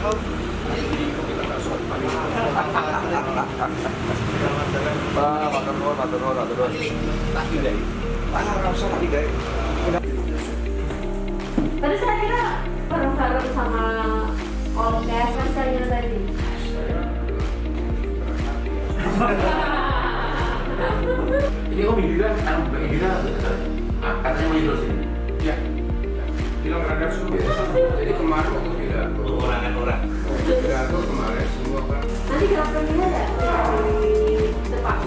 Tadi saya kira bareng-bareng sama orkes misalnya tadi. Ini Om Indira, Mbak Indira katanya mau hidup sini. Iya. Bilang radar semua. Jadi kemarin waktu tidak orang. Pidato kemarin semua kan. Nanti gerakannya ada di depan.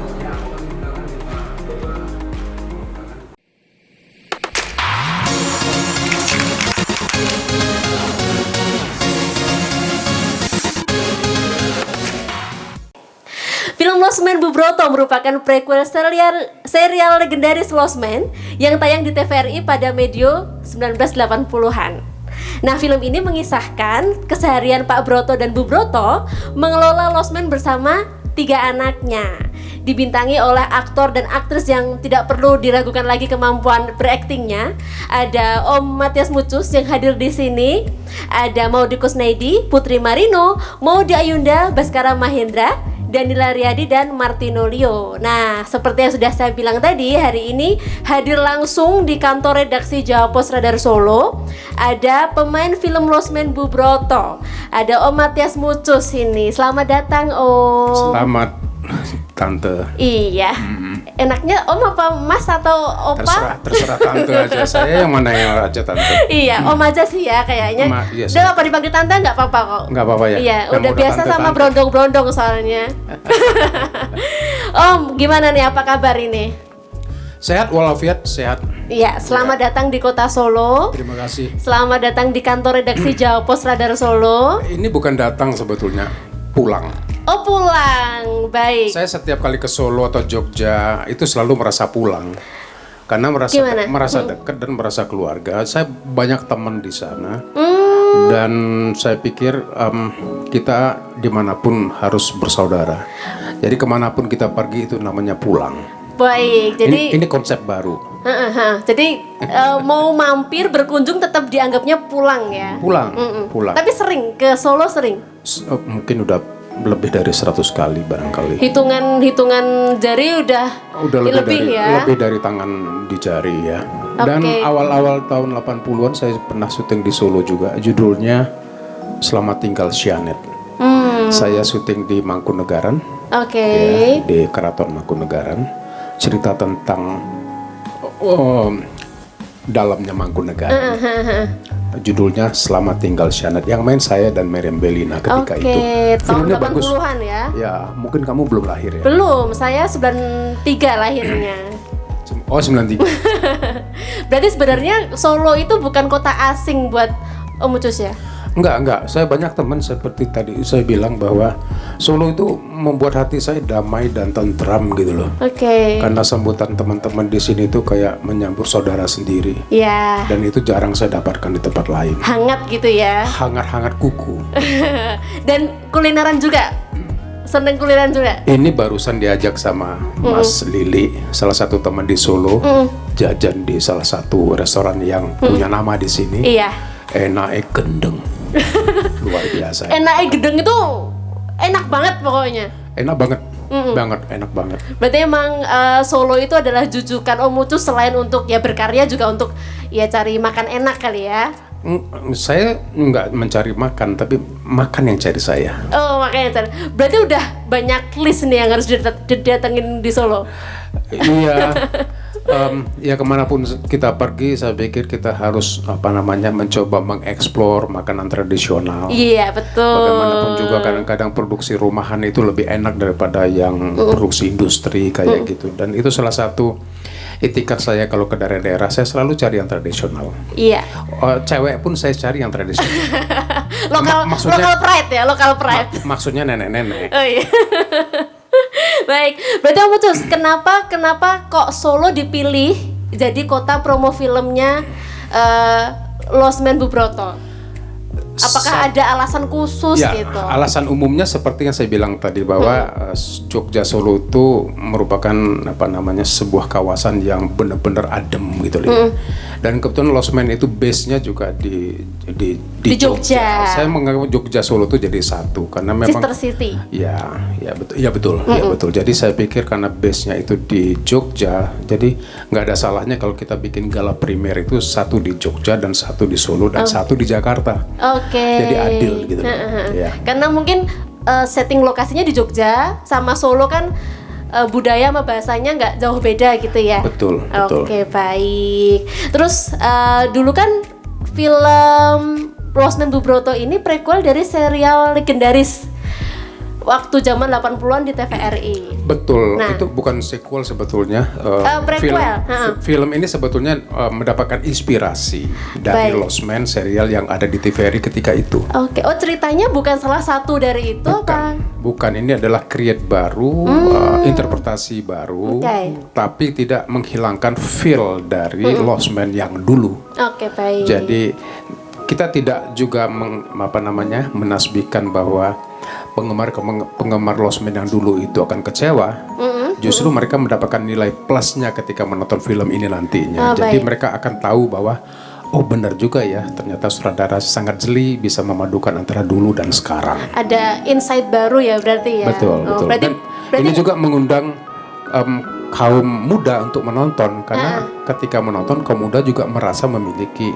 Film Lost Man Bu Broto merupakan prequel serial legendaris Lost Man yang tayang di TVRI pada medio 1980-an. Nah, film ini mengisahkan keseharian Pak Broto dan Bu Broto mengelola Lost Man bersama 3 anaknya. Dibintangi oleh aktor dan aktris yang tidak perlu diragukan lagi kemampuan beraktingnya. Ada Om Matias Mucus yang hadir di sini, ada Maudy Kusnaidi, Putri Marino, Maudy Ayunda, Baskara Mahendra, Danila Riyadi dan Martino Leo. Nah, seperti yang sudah saya bilang tadi, hari ini hadir langsung di kantor redaksi Jawa Pos Radar Solo. Ada pemain film Lost Man Bu Broto, ada Om Matias Mucus ini. Selamat datang Om. Selamat Tante. Iya. Enaknya Om apa Mas atau Opa? Terserah Tante aja. Saya yang mana yang aja Tante. Iya, Om aja sih ya kayaknya. Iya, udah apa dipanggil Tante nggak apa-apa kok. Nggak apa-apa ya. Iya, Yang udah biasa Tante, sama Tante. brondong-brondong soalnya. Om, gimana nih? Apa kabar ini? Sehat walafiat, sehat. Iya, selamat datang di Kota Solo. Terima kasih. Selamat datang di kantor redaksi Jawa Pos Radar Solo. Ini bukan datang sebetulnya, pulang. Oh, pulang. Baik. Saya setiap kali ke Solo atau Jogja itu selalu merasa pulang. Karena Gimana? merasa dekat dan merasa keluarga. Saya banyak teman di sana. Dan saya pikir kita dimanapun harus bersaudara. Jadi kemanapun kita pergi itu namanya pulang. Baik. Jadi Ini konsep baru. Jadi mau mampir berkunjung tetap dianggapnya pulang ya. Pulang. Tapi sering ke Solo sering. Mungkin udah lebih dari 100 kali barangkali. Hitungan jari udah lebih dari tangan di jari ya. Dan awal-awal tahun 80-an saya pernah syuting di Solo juga. Judulnya Selamat Tinggal Sianet. Saya syuting di Mangkunegaran. Ya, di Keraton Mangkunegaran. Cerita tentang dalamnya Mangkunegaran. Judulnya Selamat Tinggal Sianet. Yang main saya dan Meriam Bellina ketika itu. Filmnya bagus. Tahun 80-an ya? Ya, mungkin kamu belum lahir ya. Belum, saya 93 lahirnya. Oh, 93. Berarti sebenarnya Solo itu bukan kota asing buat Om Mucus ya? Enggak. Saya banyak teman seperti tadi saya bilang bahwa Solo itu membuat hati saya damai dan tentram gitu loh. Karena sambutan teman-teman di sini itu kayak menyambut saudara sendiri. Iya. Dan itu jarang saya dapatkan di tempat lain. Hangat gitu ya. Hangat-hangat kuku. Dan kulineran juga. Seneng kulineran juga. Ini barusan diajak sama Mas Lili, salah satu teman di Solo, jajan di salah satu restoran yang punya nama di sini. Iya. Enaknya gendeng. Luar biasa. Enaknya gedeng itu enak banget pokoknya. Enak banget. Enak banget. Berarti emang Solo itu adalah jujukan Om Mucus selain untuk ya berkarya juga untuk ya cari makan enak kali ya. Saya nggak mencari makan, tapi makan yang cari saya. Oh, makanya cari. Berarti udah banyak list nih yang harus didatengin di Solo. Iya. Ya kemanapun kita pergi, saya pikir kita harus mencoba mengeksplor makanan tradisional. Iya, betul. Bagaimanapun juga kadang-kadang produksi rumahan itu lebih enak daripada yang produksi industri kayak gitu. Dan itu salah satu itikat saya kalau ke daerah-daerah, saya selalu cari yang tradisional. Iya. Cewek pun saya cari yang tradisional. Lokal pride ya, lokal pride. Maksudnya nenek-nenek. Oh iya. Baik, berarti Om Mucus, kenapa kok Solo dipilih jadi kota promo filmnya Lost Man Bu Broto? Apakah ada alasan khusus Ya, gitu? alasan umumnya seperti yang saya bilang tadi bahwa Jogja Solo itu merupakan sebuah kawasan yang benar-benar adem gitu loh. Dan kebetulan Losmen itu base-nya juga di Jogja. Saya menganggap Jogja Solo itu jadi satu karena memang Sister City. ya betul. Jadi saya pikir karena base-nya itu di Jogja, jadi nggak ada salahnya kalau kita bikin gala primer itu satu di Jogja dan satu di Solo dan satu di Jakarta. Oke. Jadi adil gitu loh. Ya. Karena mungkin setting lokasinya di Jogja sama Solo kan budaya sama bahasanya nggak jauh beda gitu ya. Betul. Oke, baik. Terus dulu kan film Losmen Bu Broto ini prequel dari serial legendaris waktu zaman 80-an di TVRI. Betul, Nah. itu bukan sequel sebetulnya. Prequel, Film ini sebetulnya mendapatkan inspirasi dari Baik. Losmen serial yang ada di TVRI ketika itu. Oke, ceritanya bukan salah satu dari itu apa? Bukan, ini adalah create baru, interpretasi baru, Oke. tapi tidak menghilangkan feel dari Losmen yang dulu. Oke, baik. Jadi kita tidak juga menasbihkan bahwa penggemar Losmen yang dulu itu akan kecewa. Justru mereka mendapatkan nilai plusnya ketika menonton film ini nantinya. Jadi baik. mereka akan tahu bahwa oh benar juga ya, ternyata sutradara sangat jeli bisa memadukan antara dulu dan sekarang. Ada insight baru ya berarti ya. Betul. Berarti, Dan ini juga mengundang kaum muda untuk menonton karena ketika menonton kaum muda juga merasa memiliki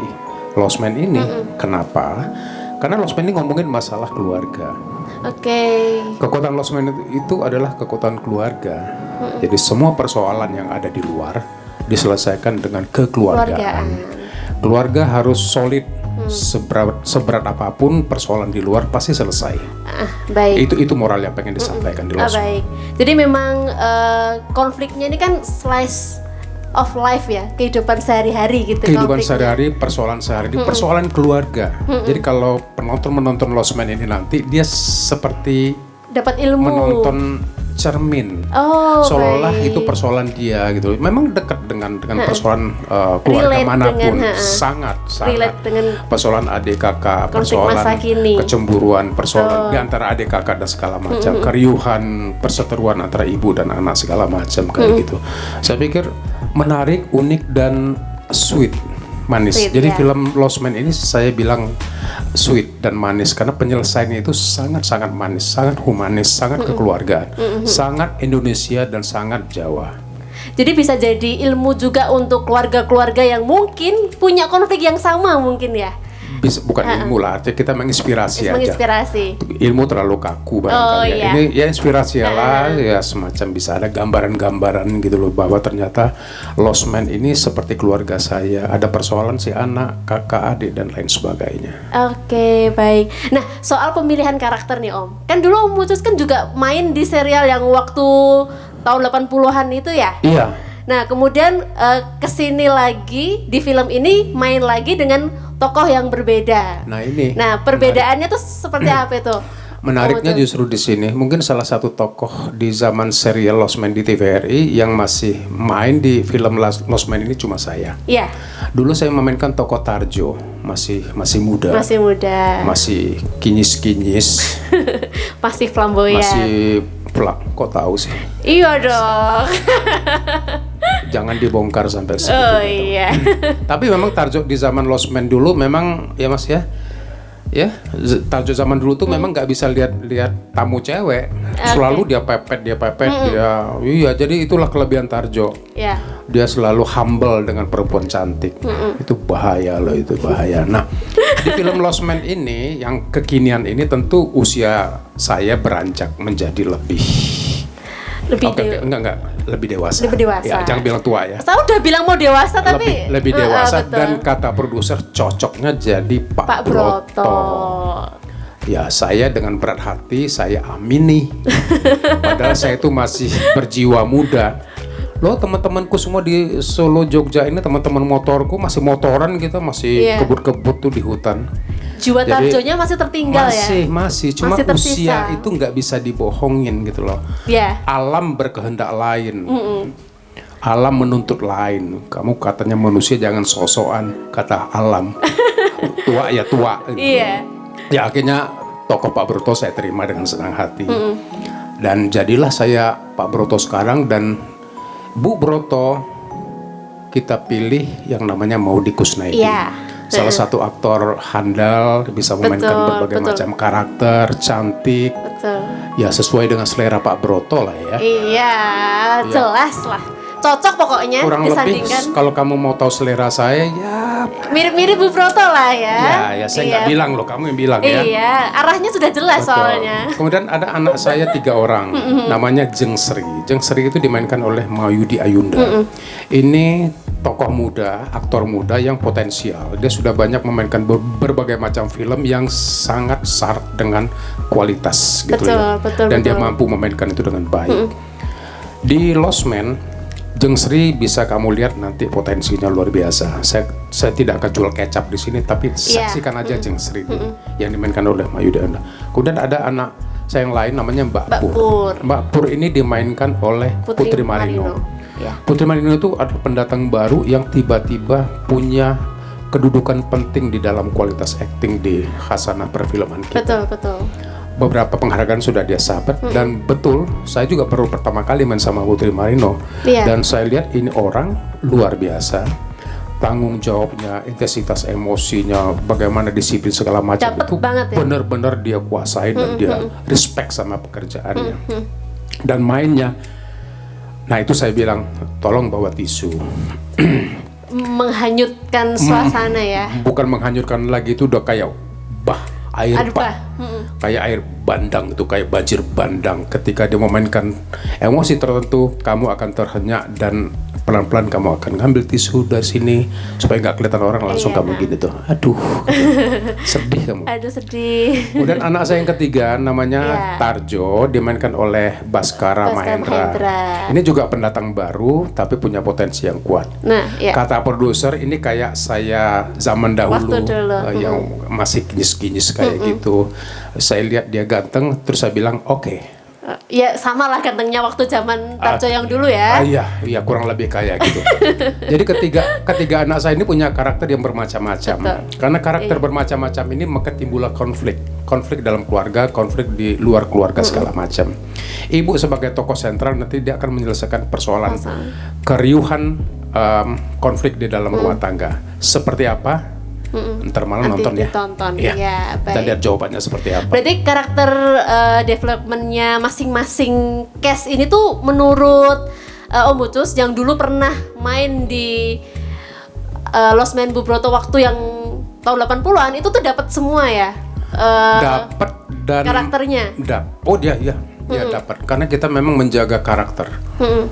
Losmen ini. Kenapa? Karena Losmen ini ngomongin masalah keluarga. Oke. Kekuatan Losmen itu adalah kekuatan keluarga. Jadi semua persoalan yang ada di luar diselesaikan dengan kekeluargaan. Keluarga harus solid. Seberat apapun persoalan di luar pasti selesai. Baik. Itu moral yang pengen disampaikan di Losmen. Baik. Jadi memang konfliknya ini kan slice of life ya, kehidupan sehari-hari gitu. Kehidupan konfliknya. sehari-hari, persoalan sehari-hari, persoalan keluarga. Jadi kalau penonton menonton Losmen ini nanti dia seperti Dapat ilmu. menonton cermin. Oh, Seolah-olah baik. itu persoalan dia gitu. Memang dekat dengan persoalan keluarga Relate manapun. dengan, Sangat. Relate dengan persoalan adik kakak, konflik persoalan masa kini. kecemburuan, persoalan di antara adik kakak dan segala macam, keriuhan, perseteruan antara ibu dan anak segala macam kayak gitu. Saya pikir menarik, unik dan sweet, manis. Sweet, Jadi ya. film Losmen ini saya bilang sweet dan manis karena penyelesaiannya itu sangat-sangat manis, sangat humanis, sangat kekeluargaan, sangat Indonesia dan sangat Jawa. Jadi bisa jadi ilmu juga untuk keluarga-keluarga yang mungkin punya konflik yang sama mungkin ya. Bukan ilmu lah, artinya kita menginspirasi aja. Menginspirasi. Ilmu terlalu kaku barangkali Oh, ya. iya. Ini ya inspirasi lah, ya semacam bisa ada gambaran-gambaran gitu loh bahwa ternyata Losmen ini seperti keluarga saya. Ada persoalan si anak, kakak, adik dan lain sebagainya. Oke, baik. Nah, soal pemilihan karakter nih Om. Kan dulu Om Ucus kan juga main di serial yang waktu tahun 80-an itu ya? Iya. Nah, kemudian kesini lagi di film ini main lagi dengan tokoh yang berbeda. Nah ini. Nah, perbedaannya tuh seperti apa itu? Menariknya justru di sini, mungkin salah satu tokoh di zaman serial Losmen di TVRI yang masih main di film Losmen ini cuma saya. Iya, Dulu saya memainkan tokoh Tarjo, masih muda, masih muda, masih kinyis-kinyis, masih flamboyan. kok tahu sih? Iya dong. Jangan dibongkar sampai segitu. Oh iya. Tapi memang Tarjo di zaman Losmen dulu memang ya Mas ya. Ya, Tarjo zaman dulu tuh memang nggak bisa lihat tamu cewek. Selalu dia pepet, dia iya, jadi itulah kelebihan Tarjo. Iya. Dia selalu humble dengan perempuan cantik. Itu bahaya loh, itu bahaya. Nah, di film Losmen ini yang kekinian ini tentu usia saya beranjak menjadi lebih enggak lebih dewasa. Lebih dewasa. Ya, jangan bilang tua ya. Saya udah bilang mau dewasa tapi lebih dewasa betul. dan kata produser cocoknya jadi Pak Broto. Ya saya dengan berat hati saya amini. Padahal saya itu masih berjiwa muda. Loh teman-temanku semua di Solo Jogja ini teman-teman motorku masih motoran gitu, masih kebut-kebut tuh di hutan. Jiwa Tarjonya masih tertinggal ya? Masih, cuma masih tersisa. usia itu nggak bisa dibohongin gitu loh. Iya. Alam berkehendak lain. Alam menuntut lain. Kamu katanya manusia jangan sosokan, kata alam. Tua ya tua. Gitu. Iya. Ya akhirnya tokoh Pak Broto saya terima dengan senang hati. Dan jadilah saya Pak Broto sekarang, dan Bu Broto kita pilih yang namanya Maudy Kusnaidi. Iya. Salah satu aktor handal, bisa memainkan berbagai macam karakter, cantik. Betul. Ya sesuai dengan selera Pak Broto lah ya. Iya, jelas lah. Cocok pokoknya Kurang lebih disandingkan. kalau kamu mau tahu selera saya, ya Mirip-mirip Bu Broto lah ya. ya saya nggak bilang loh, kamu yang bilang ya. Iya, arahnya sudah jelas Betul. soalnya. Kemudian ada anak saya 3 orang, namanya Jeng Sri. Jeng Sri itu dimainkan oleh Mayudi Ayunda. Ini tokoh muda, aktor muda yang potensial. Dia sudah banyak memainkan berbagai macam film yang sangat syarat dengan kualitas gitu ya. Betul, Dan dia betul. mampu memainkan itu dengan baik. Di Lost Man, Jeng Sri bisa kamu lihat nanti potensinya luar biasa. Saya tidak akan jual kecap di sini, tapi saksikan aja Jeng Sri yang dimainkan oleh Mayudi Ayunda. Kemudian ada anak saya yang lain namanya Mbak Pur. Mbak Pur ini dimainkan oleh Putri Marino. Ya. Putri Marino itu adalah pendatang baru yang tiba-tiba punya kedudukan penting di dalam kualitas akting di khasanah perfilman kita. Betul. Beberapa penghargaan sudah dia sahabat, dan betul saya juga baru pertama kali main sama Putri Marino. Iya. Dan saya lihat ini orang luar biasa, tanggung jawabnya, intensitas emosinya, bagaimana disiplin segala macam Dapet itu banget ya. benar-benar dia kuasai dan dia respect sama pekerjaannya dan mainnya. Nah itu saya bilang tolong bawa tisu. Menghanyutkan suasana ya. Bukan menghanyutkan lagi, itu udah kayak air bah. Kayak air bandang itu, kayak banjir bandang. Ketika dia memainkan emosi tertentu, kamu akan terhenyak dan pelan-pelan kamu akan ngambil tisu dari sini supaya nggak kelihatan orang, langsung kamu gini tuh. Aduh, sedih kamu. Aduh sedih. Kemudian anak saya yang ketiga namanya Tarjo, dimainkan oleh Baskara Mahendra. Ini juga pendatang baru tapi punya potensi yang kuat. Nah, ya. Kata produser ini kayak saya zaman dahulu, yang masih kinyis-kinyis kayak gitu. Saya lihat dia ganteng, terus saya bilang oke. Ya sama lah gantengnya waktu zaman Tarjo yang dulu ya. Iya kurang lebih kayak gitu. Jadi ketiga anak saya ini punya karakter yang bermacam-macam. Karena karakter bermacam-macam ini maka timbullah konflik dalam keluarga, konflik di luar keluarga segala macam. Ibu sebagai tokoh sentral nanti dia akan menyelesaikan persoalan keriuhan konflik di dalam rumah tangga. Seperti apa? Ntar malam nonton ya. Ditonton. Iya. Ya, Kita baik. lihat jawabannya seperti apa. Berarti karakter developmentnya masing-masing cast ini tuh menurut Om Ucus yang dulu pernah main di Lost Man Bu Broto waktu yang tahun 80-an itu tuh dapat semua ya. Dapat dan karakternya. Oh dia dapat, karena kita memang menjaga karakter.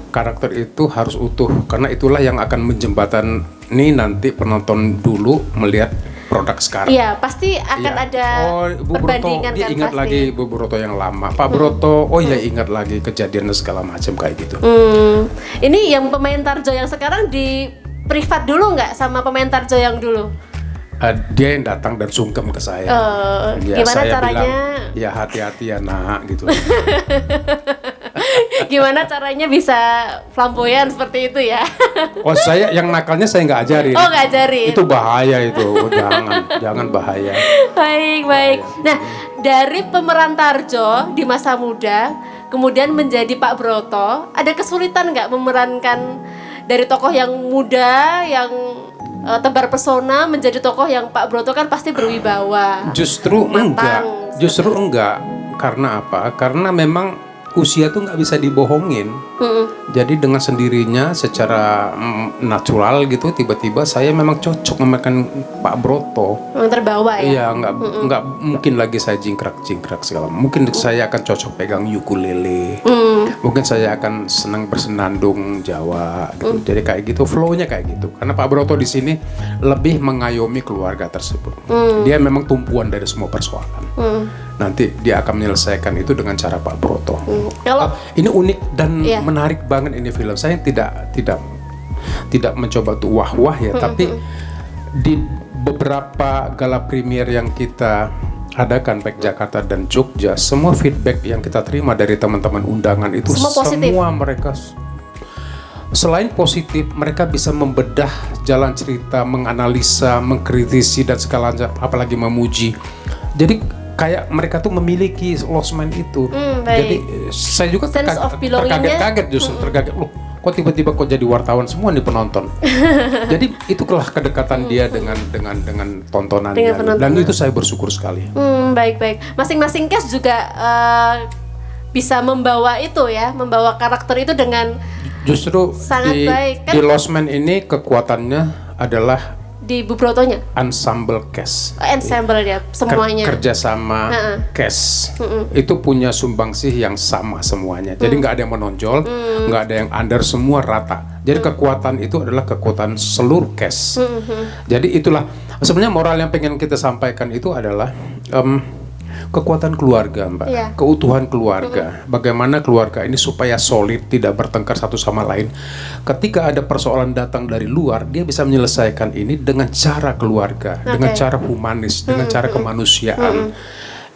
Karakter itu harus utuh, karena itulah yang akan menjembatani nanti penonton dulu melihat produk sekarang. Iya, pasti akan ada Bu Broto, perbandingan dia kan ingat pasti. lagi Bu Broto yang lama. Pak Broto, ingat lagi kejadian segala macam kayak gitu. Ini yang pemain Tarjo yang sekarang di privat dulu nggak sama pemain Tarjo yang dulu? Dia yang datang dan sungkem ke saya. Gimana saya caranya? Bilang, ya hati-hati ya nak gitu. Gimana caranya bisa flamboyan seperti itu ya? Oh saya yang nakalnya saya nggak ajarin. Oh nggak ajarin. Itu bahaya itu, jangan bahaya. Baik. Nah dari pemeran Tarjo di masa muda, kemudian menjadi Pak Broto, ada kesulitan nggak memerankan dari tokoh yang muda, yang tebar pesona menjadi tokoh yang Pak Broto kan pasti berwibawa. Justru matang, enggak. Karena apa? Karena memang usia tuh nggak bisa dibohongin. Jadi dengan sendirinya secara natural gitu, tiba-tiba saya memang cocok memainkan Pak Broto. Memang terbawa ya? Iya, nggak mungkin lagi saya jingkrak segala. Mungkin saya akan cocok pegang ukulele. Mungkin saya akan senang bersenandung Jawa gitu. Jadi kayak gitu, flow-nya kayak gitu. Karena Pak Broto di sini lebih mengayomi keluarga tersebut. Dia memang tumpuan dari semua persoalan. Nanti dia akan menyelesaikan itu dengan cara Pak Broto. Kalau Ini unik dan menarik banget ini film. Saya tidak mencoba untuk wah-wah ya, tapi di beberapa gala premier yang kita adakan baik Jakarta dan Jogja, semua feedback yang kita terima dari teman-teman undangan itu semua mereka selain positif, mereka bisa membedah jalan cerita, menganalisa, mengkritisi dan segala macam, apalagi memuji. Jadi kayak mereka tuh memiliki Lost Man itu. Jadi saya juga terkaget-kaget justru terkaget loh. Kok tiba-tiba kok jadi wartawan semua nih penonton. Jadi itulah kedekatan dia dengan tontonannya. Dan itu saya bersyukur sekali. Baik-baik. Masing-masing cast juga bisa membawa itu ya, membawa karakter itu dengan justru sangat baik kan? Di Lost Man ini kekuatannya adalah di Bu Brotonya ensemble cast. Ensemble ya semuanya. Kerjasama cast itu punya sumbangsih yang sama semuanya. Jadi nggak ada yang menonjol, nggak ada yang under, semua rata. Jadi kekuatan itu adalah kekuatan seluruh cast. Jadi itulah sebenarnya moral yang pengen kita sampaikan itu adalah kekuatan keluarga, Mbak, keutuhan keluarga. Bagaimana keluarga ini supaya solid, tidak bertengkar satu sama lain. Ketika ada persoalan datang dari luar, dia bisa menyelesaikan ini dengan cara keluarga, dengan cara humanis, dengan cara kemanusiaan.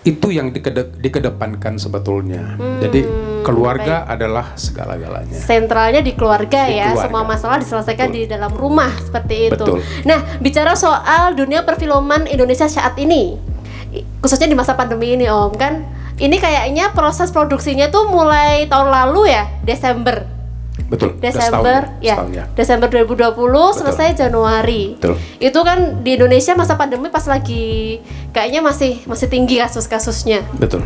Itu yang dikedepankan sebetulnya. Jadi keluarga adalah segala-galanya. Sentralnya di keluarga ya. Semua masalah diselesaikan di dalam rumah seperti itu. Betul. Nah, bicara soal dunia perfilman Indonesia saat ini, khususnya di masa pandemi ini Om, kan ini kayaknya proses produksinya tuh mulai tahun lalu ya, Desember. Betul. Desember setahun, ya. Desember 2020 selesai Januari. Betul. Itu kan di Indonesia masa pandemi pas lagi kayaknya masih tinggi kasus-kasusnya. Betul.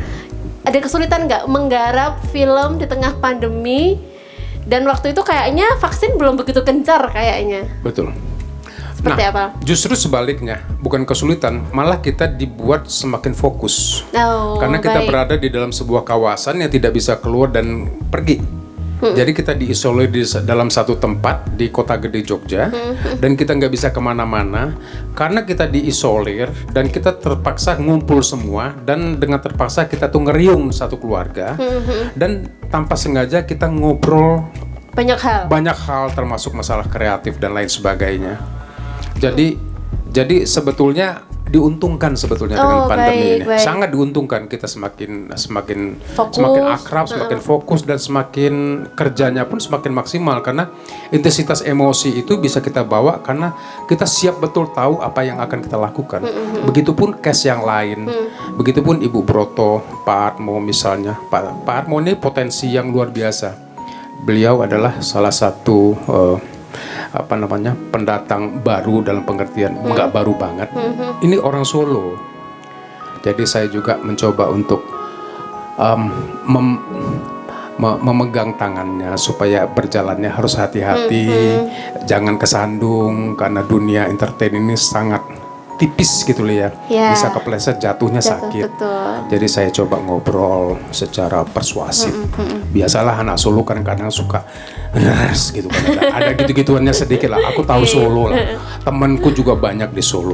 Ada kesulitan nggak menggarap film di tengah pandemi, dan waktu itu kayaknya vaksin belum begitu gencar kayaknya. Betul. Seperti apa? Justru sebaliknya, bukan kesulitan, malah kita dibuat semakin fokus. Karena kita berada di dalam sebuah kawasan yang tidak bisa keluar dan pergi. Jadi kita diisolir di dalam satu tempat di kota gede Jogja, dan kita nggak bisa kemana-mana karena kita diisolir dan kita terpaksa ngumpul semua, dan dengan terpaksa kita tuh ngeriung satu keluarga, dan tanpa sengaja kita ngobrol banyak hal termasuk masalah kreatif dan lain sebagainya. Jadi sebetulnya diuntungkan sebetulnya dengan pandemi ini. Sangat diuntungkan, kita semakin akrab, semakin fokus, dan semakin kerjanya pun semakin maksimal karena intensitas emosi itu bisa kita bawa karena kita siap betul tahu apa yang akan kita lakukan. Begitupun cast yang lain. Begitupun Ibu Broto, Pak Atmo misalnya. Pak Atmo ini potensi yang luar biasa. Beliau adalah salah satu pendatang baru dalam pengertian nggak baru banget. Ini orang Solo. Jadi saya juga mencoba untuk memegang tangannya supaya berjalannya harus hati-hati, jangan kesandung karena dunia entertain ini sangat tipis gitu loh ya. Bisa kepleset, jatuhnya sakit. Betul. Jadi saya coba ngobrol secara persuasif. Biasalah anak Solo kadang-kadang suka gitu kan, ada gitu-gituannya sedikit lah. Aku tahu Solo lah, temanku juga banyak di Solo.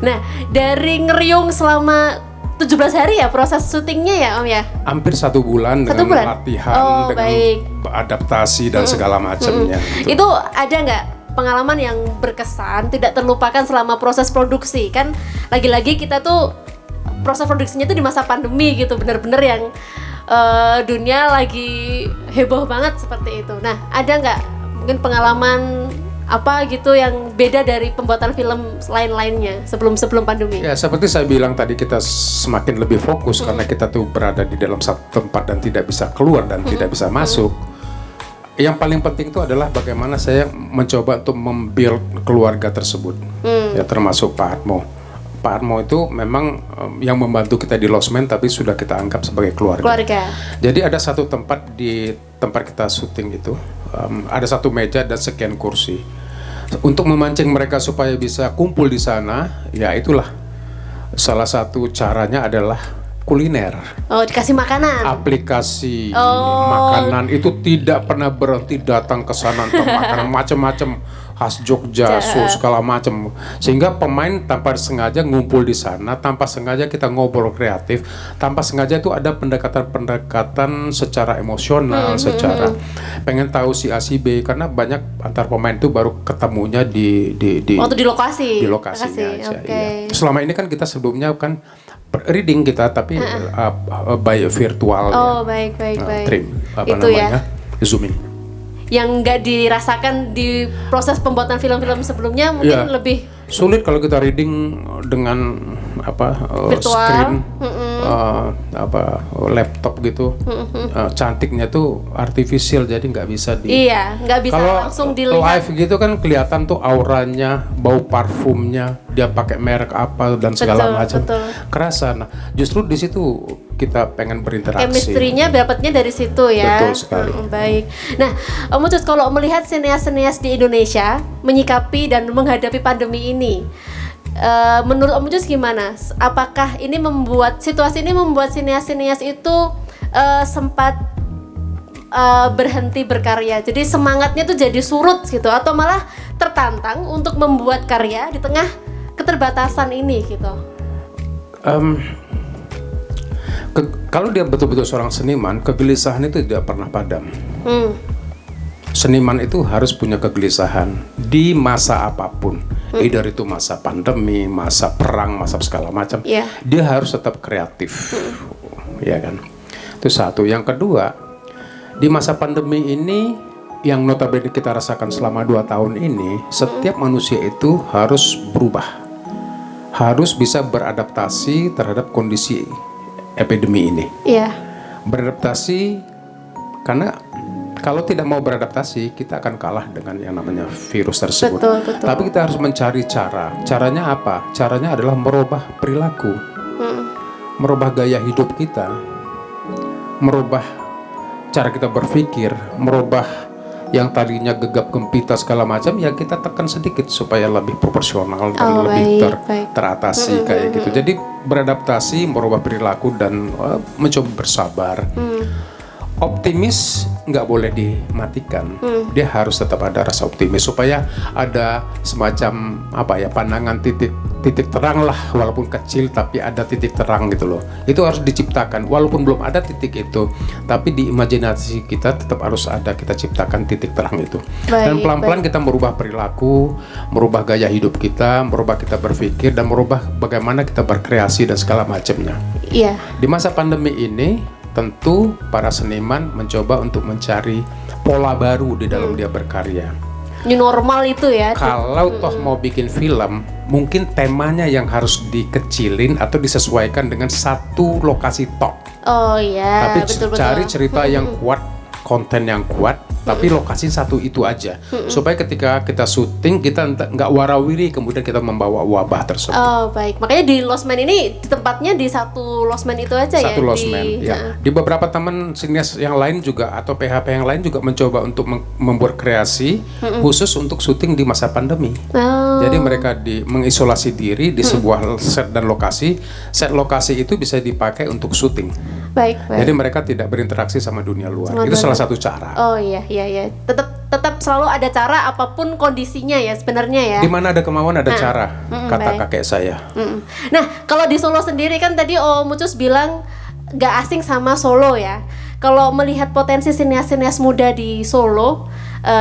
Nah, dari ngeriung selama 17 hari ya proses syutingnya ya Om ya? Hampir 1 bulan dengan latihan, dengan adaptasi dan segala macamnya. Itu ada nggak pengalaman yang berkesan, tidak terlupakan selama proses produksi? Kan lagi-lagi kita tuh proses produksinya tuh di masa pandemi gitu, bener-bener yang dunia lagi heboh banget seperti itu. Nah, ada nggak mungkin pengalaman apa gitu yang beda dari pembuatan film lain-lainnya sebelum pandemi? Ya, seperti saya bilang tadi, kita semakin lebih fokus karena kita tuh berada di dalam satu tempat dan tidak bisa keluar dan tidak bisa masuk. Yang paling penting itu adalah bagaimana saya mencoba untuk membuild keluarga tersebut, ya termasuk Pak Atmo. Pak Atmo itu memang yang membantu kita di Lost Man, tapi sudah kita anggap sebagai keluarga. Jadi ada satu tempat di tempat kita syuting itu, ada satu meja dan sekian kursi. Untuk memancing mereka supaya bisa kumpul di sana, ya itulah salah satu caranya adalah kuliner. Dikasih makanan. Aplikasi makanan itu tidak pernah berhenti datang ke sana untuk makanan macam-macam khas Jogja, segala macam. Sehingga pemain tanpa sengaja ngumpul di sana, tanpa sengaja kita ngobrol kreatif, tanpa sengaja itu ada pendekatan secara emosional, secara pengen tahu si A si B, karena banyak antar pemain itu baru ketemunya di lokasi. Di lokasinya aja. Iya. Selama ini kan kita sebelumnya kan reading kita, tapi by virtual baik. Itu namanya, Zooming. Yang nggak dirasakan di proses pembuatan film-film sebelumnya mungkin lebih sulit kalau kita reading dengan Virtual. screen laptop gitu. Cantiknya tuh artifisial, jadi nggak bisa Iya, nggak bisa kalau langsung dilihat. live gitu kan kelihatan tuh auranya, bau parfumnya, dia pakai merek apa dan segala macam. Kerasa. Nah, justru di situ kita pengen berinteraksi. Chemistry-nya dapatnya dari situ ya. Betul sekali. Baik. Nah, Om Ucus, kalau melihat sineas-sineas di Indonesia menyikapi dan menghadapi pandemi ini, menurut Om Ucus gimana? Apakah ini situasi ini membuat sineas-sineas itu sempat berhenti berkarya, jadi semangatnya tuh jadi surut gitu, atau malah tertantang untuk membuat karya di tengah keterbatasan ini gitu? Kalau dia betul-betul seorang seniman, kegelisahan itu tidak pernah padam. Seniman itu harus punya kegelisahan di masa apapun, either itu masa pandemi, masa perang, masa segala macam. Dia harus tetap kreatif, ya kan? Itu satu. Yang kedua, di masa pandemi ini yang notabene kita rasakan selama 2 tahun ini, setiap manusia itu harus berubah, harus bisa beradaptasi terhadap kondisi epidemi ini. Beradaptasi, karena kalau tidak mau beradaptasi, kita akan kalah dengan yang namanya virus tersebut. Betul. Tapi kita harus mencari cara. Caranya apa? Caranya adalah merubah perilaku, merubah gaya hidup kita, merubah cara kita berpikir, merubah yang tadinya gegap gempita segala macam, ya kita tekan sedikit supaya lebih proporsional dan lebih teratasi kayak gitu. Jadi beradaptasi, merubah perilaku dan mencoba bersabar. Optimis nggak boleh dimatikan, dia harus tetap ada rasa optimis supaya ada semacam pandangan titik terang lah, walaupun kecil tapi ada titik terang gitu loh. Itu harus diciptakan, walaupun belum ada titik itu, tapi di imajinasi kita tetap harus ada, kita ciptakan titik terang itu. Dan pelan-pelan kita merubah perilaku, merubah gaya hidup kita, merubah kita berpikir, dan merubah bagaimana kita berkreasi dan segala macamnya. Di masa pandemi ini tentu para seniman mencoba untuk mencari pola baru di dalam dia berkarya. New normal itu ya. Kalau toh mau bikin film, mungkin temanya yang harus dikecilin atau disesuaikan dengan satu lokasi top. Tapi betul. Cari cerita yang kuat, konten yang kuat, tapi lokasi satu itu aja, supaya ketika kita syuting kita nggak warawiri kemudian kita membawa wabah tersebut. Baik, makanya di Lost Man ini tempatnya di satu Lost Man itu aja satu Lost Man, ya. Di beberapa teman sinias yang lain juga atau PHP yang lain juga mencoba untuk membuat kreasi khusus untuk syuting di masa pandemi. Jadi mereka mengisolasi diri di sebuah set dan lokasi. Set lokasi itu bisa dipakai untuk syuting. Baik. Jadi mereka tidak berinteraksi sama dunia luar. Itu salah satu cara. Iya. Tetap selalu ada cara apapun kondisinya ya sebenarnya ya. Di mana ada kemauan ada cara, kata kakek saya. Nah, kalau di Solo sendiri kan tadi Om Ucus bilang gak asing sama Solo ya. Kalau melihat potensi sineas-sineas muda di Solo,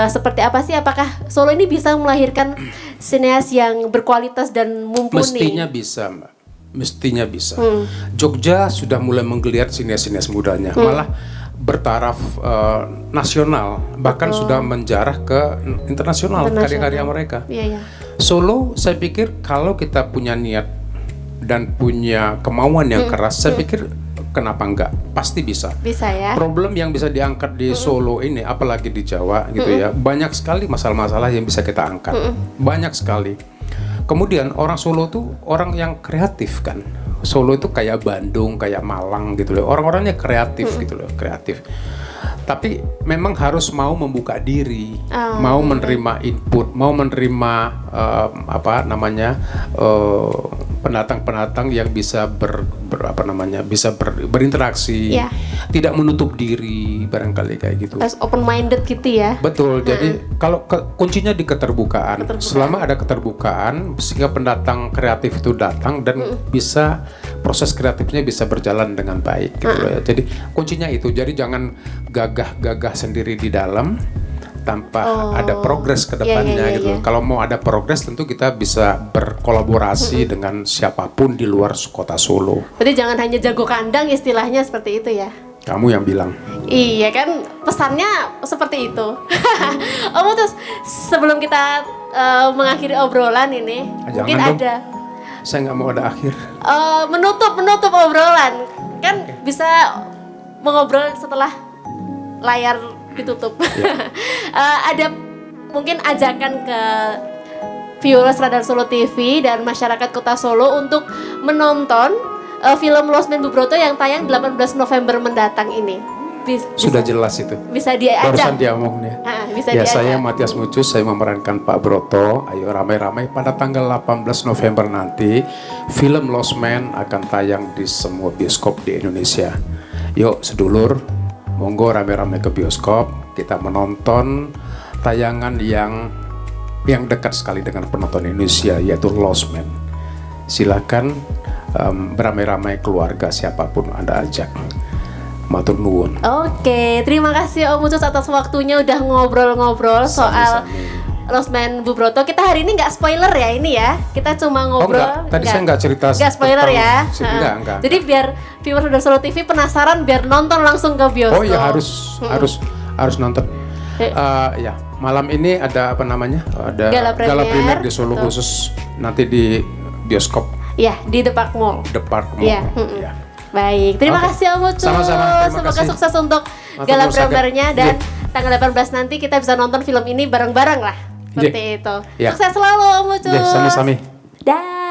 seperti apa sih? Apakah Solo ini bisa melahirkan sineas yang berkualitas dan mumpuni? Mestinya bisa, Mbak. Mestinya bisa. Jogja sudah mulai menggeliat sineas-sineas mudanya, malah bertaraf nasional, bahkan sudah menjarah ke internasional karya-karya mereka. Solo, saya pikir kalau kita punya niat dan punya kemauan yang keras, saya pikir kenapa enggak? Pasti bisa. Bisa ya. Problem yang bisa diangkat di Solo ini, apalagi di Jawa gitu ya, banyak sekali masalah-masalah yang bisa kita angkat. Banyak sekali. Kemudian orang Solo tuh orang yang kreatif kan. Solo itu kayak Bandung, kayak Malang gitu loh. Orang-orangnya kreatif gitu loh, kreatif. Tapi memang harus mau membuka diri, mau menerima input, mau menerima pendatang-pendatang yang bisa berinteraksi, tidak menutup diri, barangkali kayak gitu. Harus open minded gitu ya. Betul. Jadi kalau kuncinya di keterbukaan. Selama ada keterbukaan, sehingga pendatang kreatif itu datang dan bisa proses kreatifnya bisa berjalan dengan baik gitu loh ya. Jadi kuncinya itu. Jadi jangan gagah sendiri di dalam tanpa ada progres ke depannya gitu. Kalau mau ada progres tentu kita bisa berkolaborasi dengan siapapun di luar kota Solo. Berarti jangan hanya jago kandang istilahnya seperti itu ya. Kamu yang bilang. Iya kan, pesannya seperti itu. Terus sebelum kita mengakhiri obrolan ini, mungkin ada Saya nggak mau ada akhir. Menutup obrolan kan bisa mengobrol setelah layar ditutup. Ada mungkin ajakan ke viewers Radar Solo TV dan masyarakat Kota Solo untuk menonton film Lost Man Bu Broto yang tayang 18 November mendatang ini. Sudah jelas itu. Bisa diajak. Barusan dia omongnya. Bisa ya, diajak. saya Matias Mucus, saya memerankan Pak Broto. Ayo ramai-ramai pada tanggal 18 November nanti film Lost Man akan tayang di semua bioskop di Indonesia. Yuk sedulur, monggo ramai-ramai ke bioskop, kita menonton tayangan yang dekat sekali dengan penonton Indonesia, yaitu Lost Man. Silakan beramai-ramai keluarga siapapun Anda ajak. Matur nuwun. Oke, terima kasih Om Ucus atas waktunya udah ngobrol-ngobrol soal Lost Man Bu Broto. Kita hari ini nggak spoiler ya ini ya. Kita cuma ngobrol. Enggak. Tadi saya nggak cerita. Nggak spoiler ya. Enggak. Jadi biar viewers Radar Solo TV penasaran, biar nonton langsung ke bioskop. Oh ya harus nonton. Ya malam ini ada apa namanya? Ada gala premier di Solo khusus nanti di bioskop. Ya di The Park Mall. The Park Mall. Ya. Ya. Baik, terima kasih Om Ucus. Sama-sama, terima Semoga kasih. sukses untuk gala premiernya dan tanggal 18 nanti kita bisa nonton film ini bareng-bareng lah. Seperti itu. Yeah. Sukses selalu Om Ucus. Sami-sami. Dah.